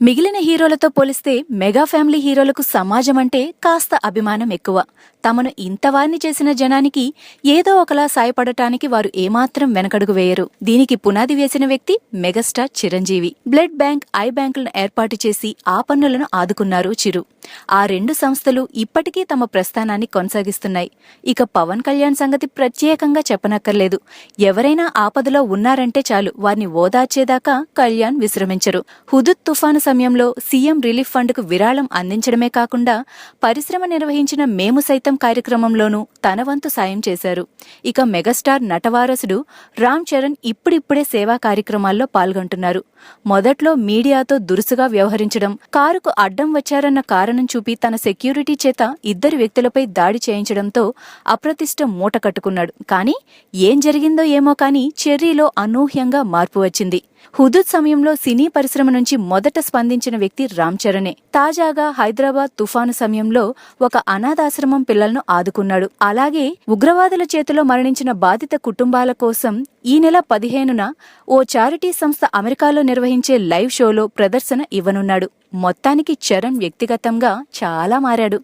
మిగిలిన హీరోలతో పోలిస్తే మెగా ఫ్యామిలీ హీరోలకు సమాజం అంటే కాస్త అభిమానం ఎక్కువ. తమను ఇంతవారిని చేసిన జనానికి ఏదో ఒకలా సాయపడటానికి వారు ఏమాత్రం వెనకడుగు వేయరు. దీనికి పునాది వేసిన వ్యక్తి megastar Chiranjeevi. Blood bank, I బ్యాంకులను ఏర్పాటు చేసి ఆ పన్నులను ఆదుకున్నారు చిరు. ఆ రెండు సంస్థలు ఇప్పటికీ తమ ప్రస్థానాన్ని కొనసాగిస్తున్నాయి. ఇక పవన్ కళ్యాణ్ సంగతి ప్రత్యేకంగా చెప్పనక్కర్లేదు. ఎవరైనా ఆపదలో ఉన్నారంటే చాలు వారిని ఓదార్చేదాకా కళ్యాణ్ విశ్రమించరు. హుదూద్ తుఫాను సమయంలో సీఎం రిలీఫ్ ఫండ్కు విరాళం అందించడమే కాకుండా పరిశ్రమ నిర్వహించిన మేము సైతం కార్యక్రమంలోనూ తన వంతు సాయం చేశారు. ఇక మెగాస్టార్ నటవారసుడు రామ్ చరణ్ ఇప్పుడిప్పుడే సేవా కార్యక్రమాల్లో పాల్గొంటున్నారు. మొదట్లో మీడియాతో దురుసుగా వ్యవహరించడం, కారుకు అడ్డం వచ్చారన్న కారణం చూపి తన సెక్యూరిటీ చేత ఇద్దరు వ్యక్తులపై దాడి చేయించడంతో అప్రతిష్ట మూట కట్టుకున్నాడు. కానీ ఏం జరిగిందో ఏమో కానీ చెర్రీలో అనూహ్యంగా మార్పు వచ్చింది. హుదూద్ సమయంలో సినీ పరిశ్రమ నుంచి మొదట స్పందించిన వ్యక్తి రామ్ చరణే. తాజాగా హైదరాబాద్ తుఫాను సమయంలో ఒక అనాథాశ్రమం పిల్లలను ఆదుకున్నాడు. అలాగే ఉగ్రవాదుల చేతిలో మరణించిన బాధిత కుటుంబాల కోసం ఈ నెల 15న ఓ చారిటీ సంస్థ అమెరికాలో నిర్వహించే లైవ్ షోలో ప్రదర్శన ఇవ్వనున్నాడు. మొత్తానికి చరణ్ వ్యక్తిగతంగా చాలా మారాడు.